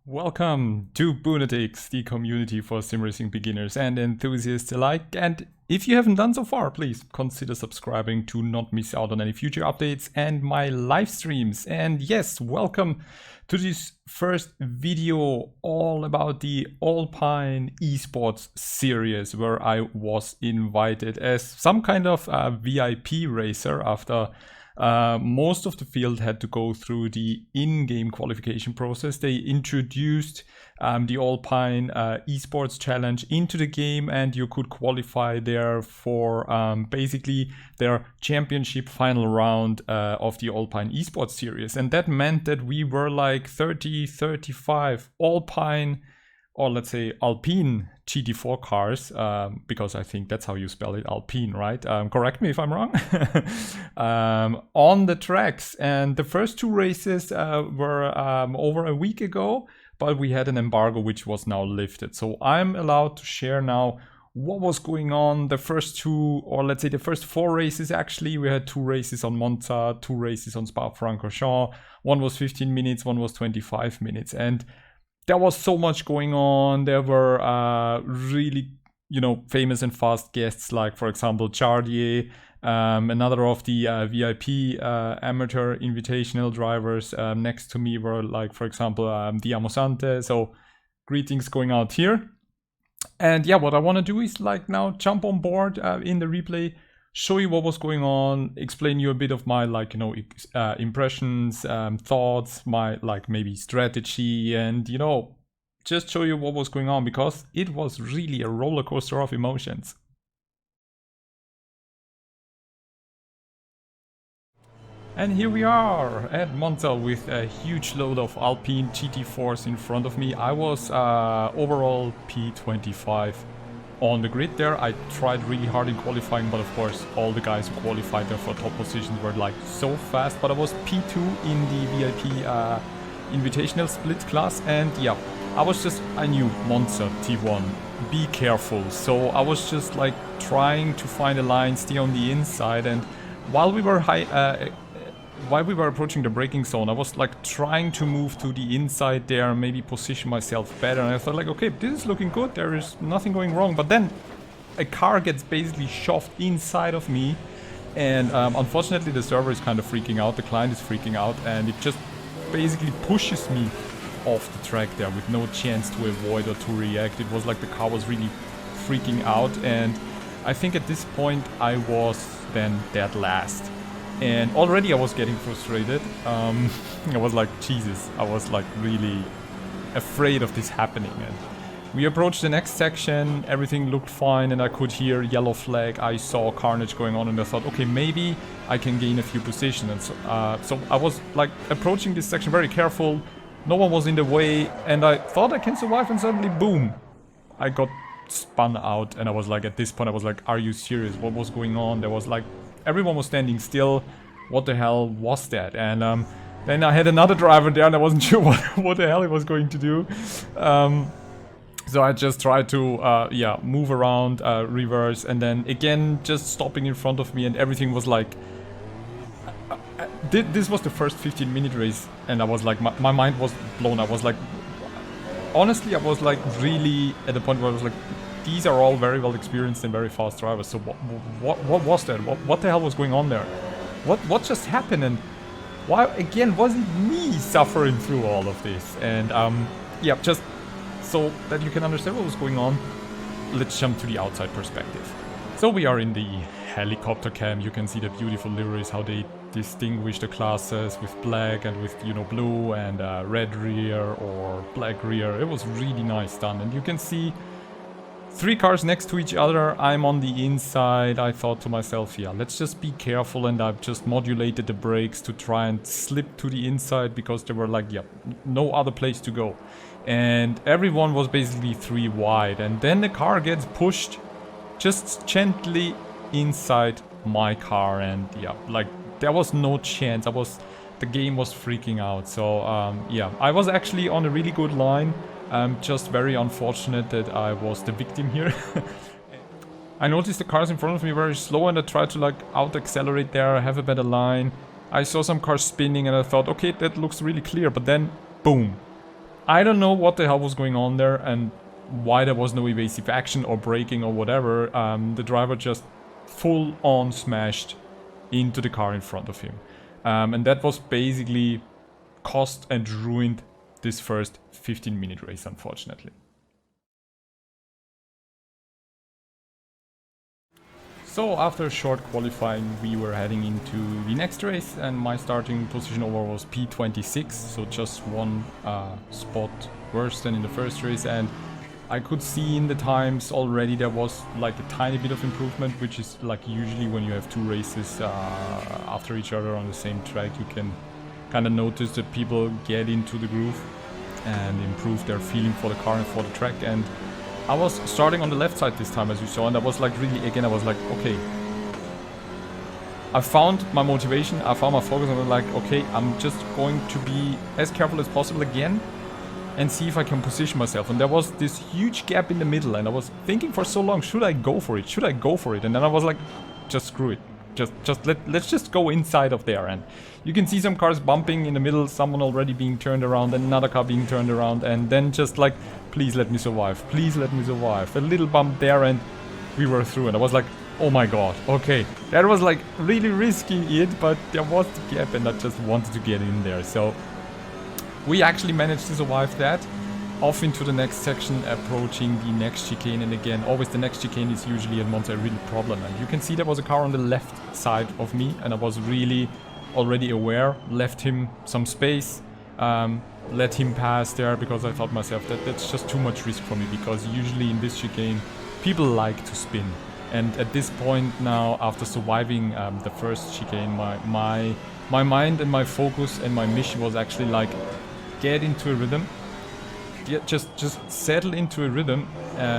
Welcome to Boonatix, the community for simracing beginners and enthusiasts alike. And if you haven't done so far, please consider subscribing to not miss out on any future updates and my live streams. And yes, welcome to this first video all about the Alpine eSports series, where I was invited as some kind of VIP racer after most of the field had to go through the in-game qualification process. They introduced the Alpine eSports challenge into the game, and you could qualify there for basically their championship final round of the Alpine eSports series. And that meant that we were like 35 Alpine, or let's say Alpine GT4 cars, because I think that's how you spell it, Alpine, right? Correct me if I'm wrong. On the tracks. And the first two races were over a week ago, but we had an embargo which was now lifted. So I'm allowed to share now what was going on the first two, or let's say the first four races. Actually, we had two races on Monza, two races on Spa Francorchamps. One was 15 minutes, one was 25 minutes. And there was so much going on. There were really, famous and fast guests, like, for example, Chardier, another of the VIP amateur invitational drivers. Next to me were, like, for example, Diamosante. So greetings going out here. And yeah, what I want to do is like now jump on board in the replay, show you what was going on, explain you a bit of my impressions, thoughts, my maybe strategy, and just show you what was going on, because it was really a roller coaster of emotions. And here we are at Monza with a huge load of Alpine GT4s in front of me. I was overall P25 on the grid there. I tried really hard in qualifying, but of course all the guys who qualified there for top positions were like so fast. But I was P2 in the VIP invitational split class, and yeah, I knew Monza T1, be careful. So I was just like trying to find a line, stay on the inside, and while we were approaching the braking zone, I was like trying to move to the inside there, maybe position myself better. And I thought like, okay, this is looking good. There is nothing going wrong. But then a car gets basically shoved inside of me. And unfortunately, the server is kind of freaking out. The client is freaking out. And it just basically pushes me off the track there with no chance to avoid or to react. It was like the car was really freaking out. And I think at this point, I was then dead last. And already I was getting frustrated. I was like, Jesus, I was like really afraid of this happening. And we approached the next section, everything looked fine, and I could hear yellow flag. I saw carnage going on, and I thought, okay, maybe I can gain a few positions. And so I was like approaching this section very careful. No one was in the way, and I thought I can survive, and suddenly, boom, I got spun out. And I was like, at this point, I was like, are you serious? What was going on? There was like, everyone was standing still. What the hell was that? And then I had another driver there, and I wasn't sure what the hell he was going to do. So I just tried to move around, reverse, and then again just stopping in front of me, and everything was like... This was the first 15-minute race, and I was like, my mind was blown. I was like... Honestly, I was like really at the point where I was like, these are all very well experienced and very fast drivers. So what was that? What the hell was going on there? What just happened? And why again wasn't me suffering through all of this? And yeah, just so that you can understand what was going on, let's jump to the outside perspective. So we are in the helicopter cam. You can see the beautiful liveries, how they distinguish the classes with black and with blue and red rear or black rear. It was really nice done, and you can see 3 cars next to each other. I'm on the inside. I thought to myself, yeah, let's just be careful, and I've just modulated the brakes to try and slip to the inside, because there were like, yeah, no other place to go. And everyone was basically 3 wide, and then the car gets pushed just gently inside my car, and yeah, like there was no chance. The game was freaking out. So yeah, I was actually on a really good line. Just very unfortunate that I was the victim here. I noticed the cars in front of me very slow, and I tried to like out-accelerate there, have a better line. I saw some cars spinning, and I thought, okay, that looks really clear, but then, boom. I don't know what the hell was going on there and why there was no evasive action or braking or whatever. The driver just full on smashed into the car in front of him. And that was basically cost and ruined this first 15-minute race, unfortunately. So after a short qualifying, we were heading into the next race, and my starting position overall was P26, so just one spot worse than in the first race. And I could see in the times already there was like a tiny bit of improvement, which is like usually when you have two races after each other on the same track, you can kind of notice that people get into the groove and improve their feeling for the car and for the track. And I was starting on the left side this time, as you saw, and I was like really, again, I was like, okay, I found my motivation, I found my focus, and I was like, okay, I'm just going to be as careful as possible again and see if I can position myself. And there was this huge gap in the middle, and I was thinking for so long, should I go for it? Should I go for it? And then I was like, just screw it. Let's just go inside of there. And you can see some cars bumping in the middle, someone already being turned around, and another car being turned around, and then just like, please let me survive, please let me survive. A little bump there and we were through, and I was like, oh my god, okay. That was like really risking it, but there was the gap and I just wanted to get in there. So we actually managed to survive that. Off into the next section, approaching the next chicane, and again, always the next chicane is usually at Monza a real problem. And you can see there was a car on the left side of me, and I was really already aware, left him some space, let him pass there, because I thought myself that that's just too much risk for me, because usually in this chicane, people like to spin. And at this point now, after surviving the first chicane, my mind and my focus and my mission was actually like, get into a rhythm. Just settle into a rhythm,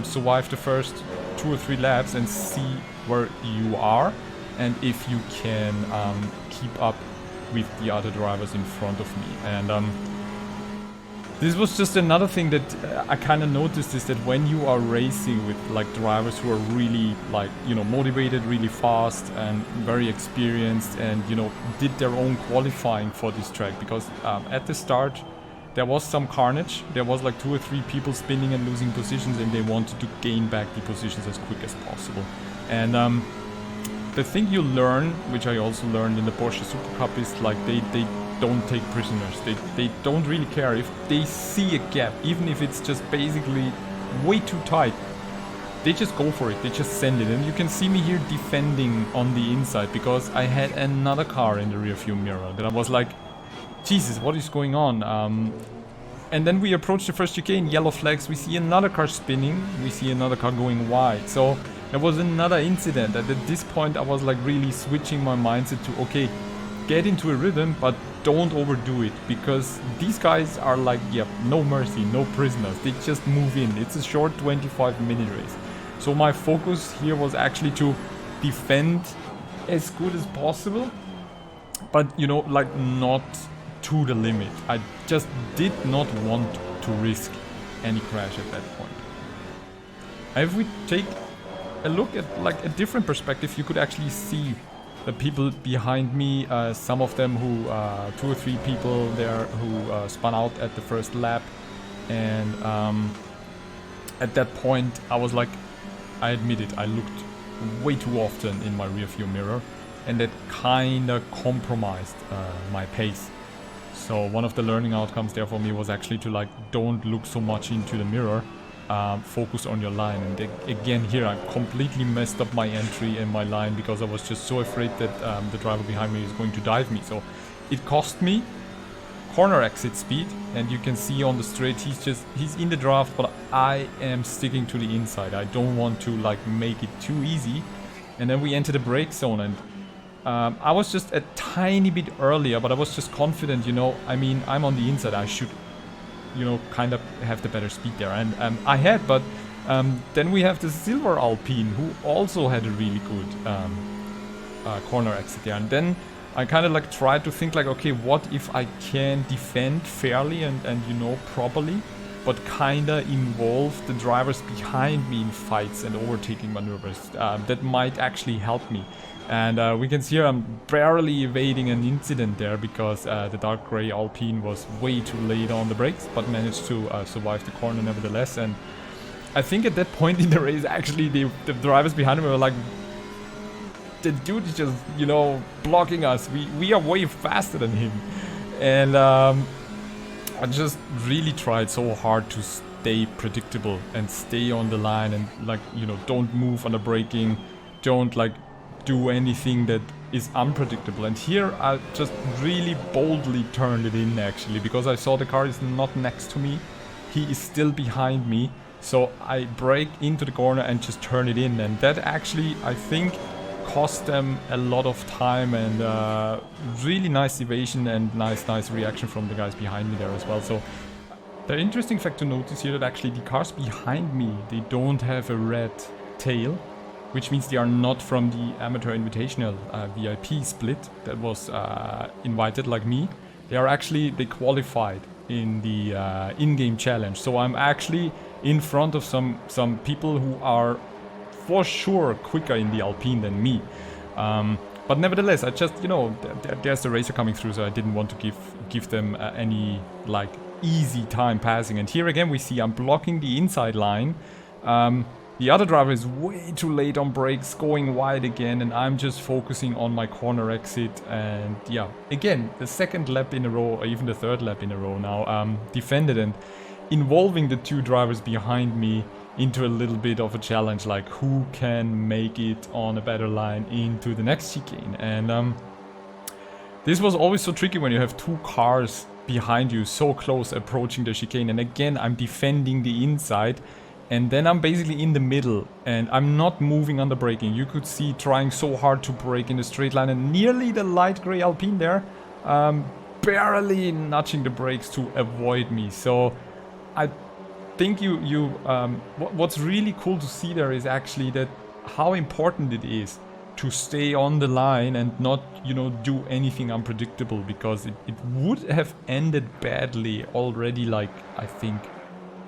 survive the first 2 or 3 laps and see where you are, and if you can keep up with the other drivers in front of me. And this was just another thing that I kind of noticed, is that when you are racing with like drivers who are really like, you know, motivated, really fast and very experienced, and you know, did their own qualifying for this track, because at the start there was some carnage. There was like 2 or 3 people spinning and losing positions, and they wanted to gain back the positions as quick as possible. And the thing you learn, which I also learned in the Porsche Super Cup, is like they don't take prisoners. They don't really care if they see a gap, even if it's just basically way too tight. They just go for it. They just send it. And you can see me here defending on the inside, because I had another car in the rear view mirror that I was like, Jesus, what is going on? And then we approach the first chicane, yellow flags, we see another car spinning, we see another car going wide. So there was another incident, and at this point I was like really switching my mindset to, okay, get into a rhythm, but don't overdo it, because these guys are like, yeah, no mercy, no prisoners. They just move in. It's a short 25-minute race. So my focus here was actually to defend as good as possible, but you know, like not to the limit. I just did not want to risk any crash at that point. If we take a look at like a different perspective, you could actually see the people behind me, some of them who, 2 or 3 people there who spun out at the first lap. And at that point I was like, I admit it, I looked way too often in my rear view mirror, and that kinda compromised my pace. So one of the learning outcomes there for me was actually to like, don't look so much into the mirror, focus on your line. And again here I completely messed up my entry and my line, because I was just so afraid that the driver behind me is going to dive me. So it cost me corner exit speed, and you can see on the straight he's in the draft, but I am sticking to the inside. I don't want to like make it too easy. And then we enter the brake zone, and I was just a tiny bit earlier, but I was just confident, you know, I mean, I'm on the inside, I should, you know, kind of have the better speed there. And I had, but then we have the silver Alpine, who also had a really good corner exit there. And then I kind of like tried to think like, okay, what if I can defend fairly and you know, properly, but kinda involve the drivers behind me in fights and overtaking maneuvers. That might actually help me. And we can see here I'm barely evading an incident there because the dark grey Alpine was way too late on the brakes, but managed to survive the corner nevertheless. And I think at that point in the race, actually, the drivers behind me were like, the dude is just, you know, blocking us. We are way faster than him. And I just really tried so hard to stay predictable and stay on the line and, like, you know, don't move on the braking, don't like do anything that is unpredictable. And here I just really boldly turned it in, actually, because I saw the car is not next to me. He is still behind me. So I brake into the corner and just turn it in. And that actually, I think, cost them a lot of time and really nice evasion and nice reaction from the guys behind me there as well. So the interesting fact to notice here that actually the cars behind me, they don't have a red tail, which means they are not from the Amateur Invitational VIP split that was invited like me. They qualified in the in-game challenge. So I'm actually in front of some people who are for sure quicker in the Alpine than me. But nevertheless, I just, you know, there's the racer coming through, so I didn't want to give them any like easy time passing. And here again we see I'm blocking the inside line. The other driver is way too late on brakes, going wide again, and I'm just focusing on my corner exit. And yeah, again, the second lap in a row, or even the third lap in a row now, defended and involving the two drivers behind me into a little bit of a challenge, like who can make it on a better line into the next chicane. And this was always so tricky when you have two cars behind you so close approaching the chicane. And again, I'm defending the inside. And then I'm basically in the middle and I'm not moving on the braking. You could see trying so hard to brake in a straight line and nearly the light grey Alpine there, barely nudging the brakes to avoid me. So I think what's really cool to see there is actually that how important it is to stay on the line and not, you know, do anything unpredictable, because it would have ended badly already, like, I think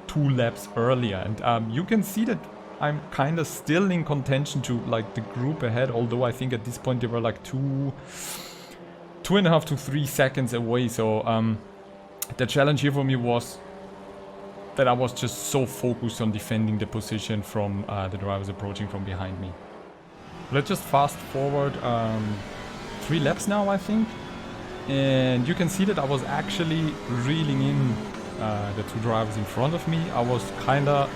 2 laps earlier. And you can see that I'm kind of still in contention to like the group ahead, although I think at this point they were like 2.5 to 3 seconds away. So the challenge here for me was that I was just so focused on defending the position from the drivers approaching from behind me. Let's just fast forward 3 laps now, I think, and you can see that I was actually reeling in the 2 drivers in front of me. I was kinda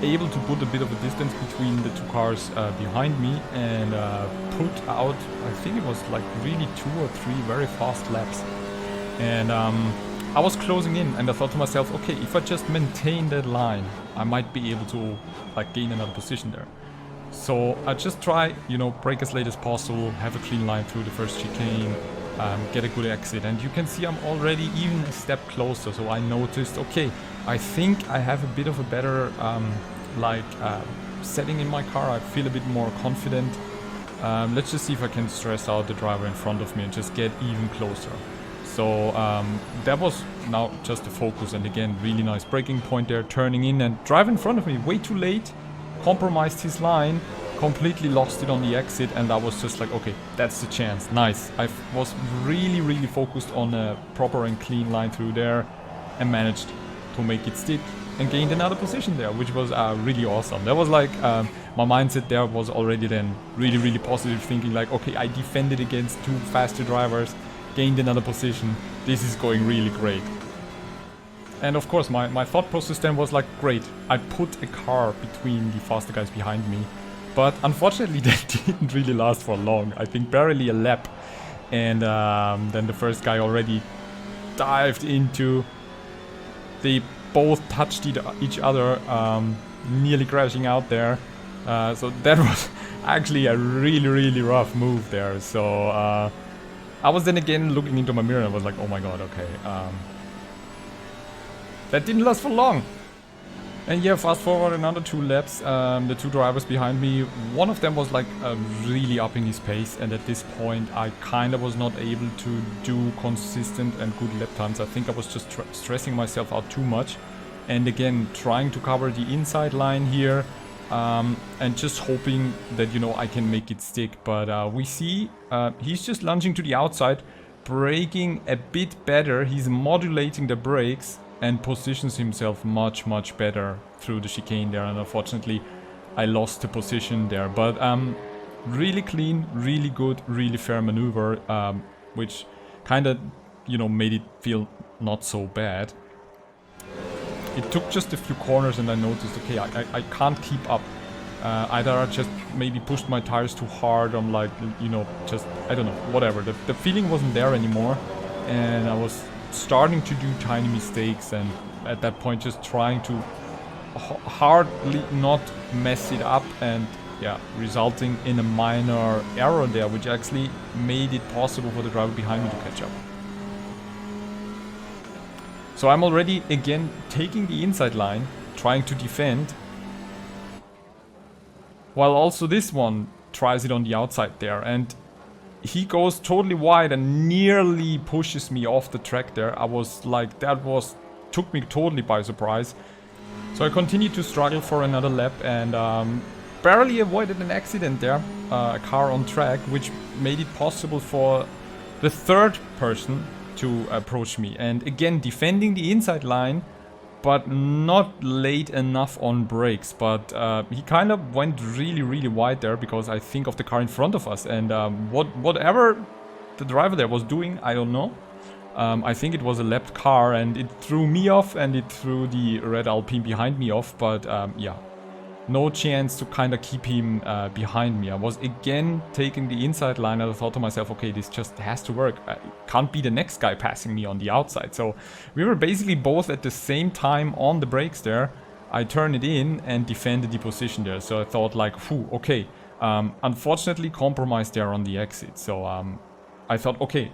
able to put a bit of a distance between the 2 cars behind me and put out, I think it was like really 2 or 3 very fast laps. And I was closing in and I thought to myself, okay, if I just maintain that line, I might be able to like gain another position there. So I just try, you know, brake as late as possible, have a clean line through the first chicane, get a good exit. And you can see I'm already even a step closer. So I noticed, okay, I think I have a bit of a better setting in my car. I feel a bit more confident. Let's just see if I can stress out the driver in front of me and just get even closer. So that was now just the focus. And again, really nice braking point there, turning in and drive in front of me way too late, compromised his line, completely lost it on the exit, and I was just like, okay, that's the chance. Nice. I was really focused on a proper and clean line through there and managed to make it stick and gained another position there, which was really awesome. That was like my mindset there was already then really positive, thinking like, okay, I defended against 2 faster drivers, gained another position, this is going really great. And of course my thought process then was like, great, I put a car between the faster guys behind me. But unfortunately that didn't really last for long. I think barely a lap. And then the first guy already dived into. They both touched each other, nearly crashing out there. So that was actually a really rough move there. So I was then again looking into my mirror and I was like, oh my god, okay. That didn't last for long. And yeah, fast forward another 2 laps, the 2 drivers behind me, one of them was like really upping his pace, and at this point I kind of was not able to do consistent and good lap times. I think I was just stressing myself out too much. And again, trying to cover the inside line here. And just hoping that, you know, I can make it stick. But we see he's just lunging to the outside, braking a bit better. He's modulating the brakes and positions himself much better through the chicane there. And unfortunately, I lost the position there. But really clean, really good, really fair maneuver, which kind of, you know, made it feel not so bad. It took just a few corners and I noticed, okay, I can't keep up. Either I just maybe pushed my tires too hard, I'm like, you know, just, I don't know, whatever. The feeling wasn't there anymore, and I was starting to do tiny mistakes, and at that point just trying to hardly not mess it up, and yeah, resulting in a minor error there, which actually made it possible for the driver behind me to catch up. So I'm already, again, taking the inside line, trying to defend, while also this one tries it on the outside there, and he goes totally wide and nearly pushes me off the track there. I was like, took me totally by surprise. So I continued to struggle for another lap and barely avoided an accident there, a car on track, which made it possible for the third person to approach me, and again defending the inside line, but not late enough on brakes. But he kind of went really wide there because I think of the car in front of us, and whatever the driver there was doing, I don't know. I think it was a lapped car, and it threw me off and it threw the red Alpine behind me off, but yeah, no chance to kind of keep him behind me. I was again taking the inside line, and I thought to myself, okay, this just has to work. I can't be the next guy passing me on the outside. So we were basically both at the same time on the brakes there. I turned it in and defended the position there. So I thought like, whew, okay. Unfortunately compromised there on the exit. So I thought, okay,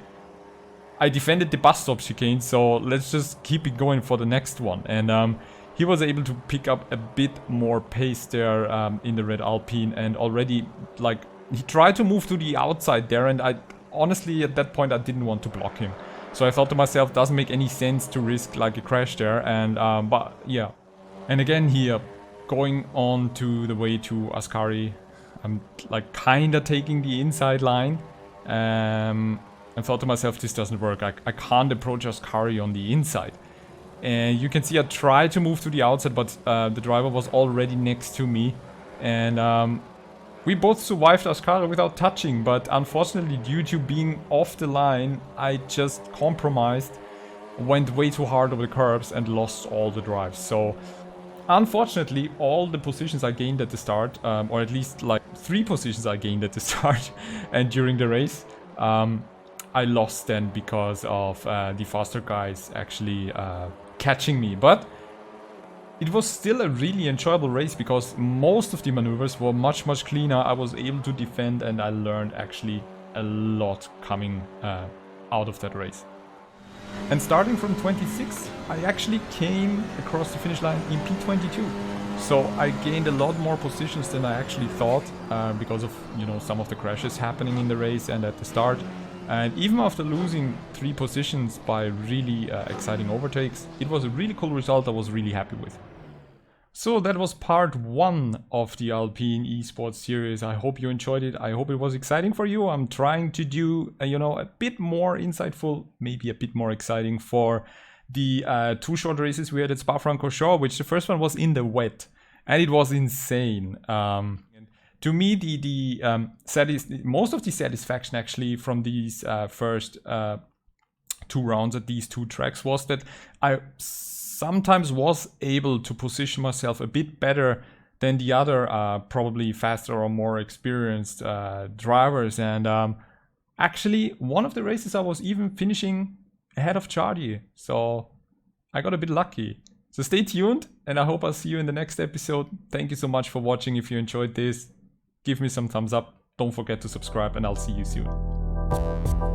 I defended the bus stop chicane, so let's just keep it going for the next one. And he was able to pick up a bit more pace there in the red Alpine, and already, like, he tried to move to the outside there, and I honestly at that point I didn't want to block him. So I thought to myself, doesn't make any sense to risk like a crash there, and but yeah. And again here, going on to the way to Ascari, I'm like kinda taking the inside line, and thought to myself, this doesn't work. I can't approach Ascari on the inside. And you can see I tried to move to the outside, but the driver was already next to me. And we both survived Ascari without touching, but unfortunately, due to being off the line, I just compromised, went way too hard over the curbs and lost all the drives. So unfortunately, all the positions I gained at the start, or at least like 3 positions I gained at the start and during the race, I lost then because of the faster guys actually catching me. But it was still a really enjoyable race because most of the maneuvers were much cleaner. I was able to defend, and I learned actually a lot coming out of that race. And starting from 26, I actually came across the finish line in P22. So I gained a lot more positions than I actually thought because of, you know, some of the crashes happening in the race and at the start. And even after losing 3 positions by really exciting overtakes, it was a really cool result I was really happy with. So that was part 1 of the Alpine eSports series. I hope you enjoyed it. I hope it was exciting for you. I'm trying to do, you know, a bit more insightful, maybe a bit more exciting for the 2 short races we had at Spa Francorchamps, which the first one was in the wet. And it was insane. To me, most of the satisfaction actually from these first 2 rounds at these 2 tracks was that I sometimes was able to position myself a bit better than the other probably faster or more experienced drivers. And actually, one of the races I was even finishing ahead of Charlie. So I got a bit lucky. So stay tuned, and I hope I'll see you in the next episode. Thank you so much for watching. If you enjoyed this, give me some thumbs up. Don't forget to subscribe, and I'll see you soon.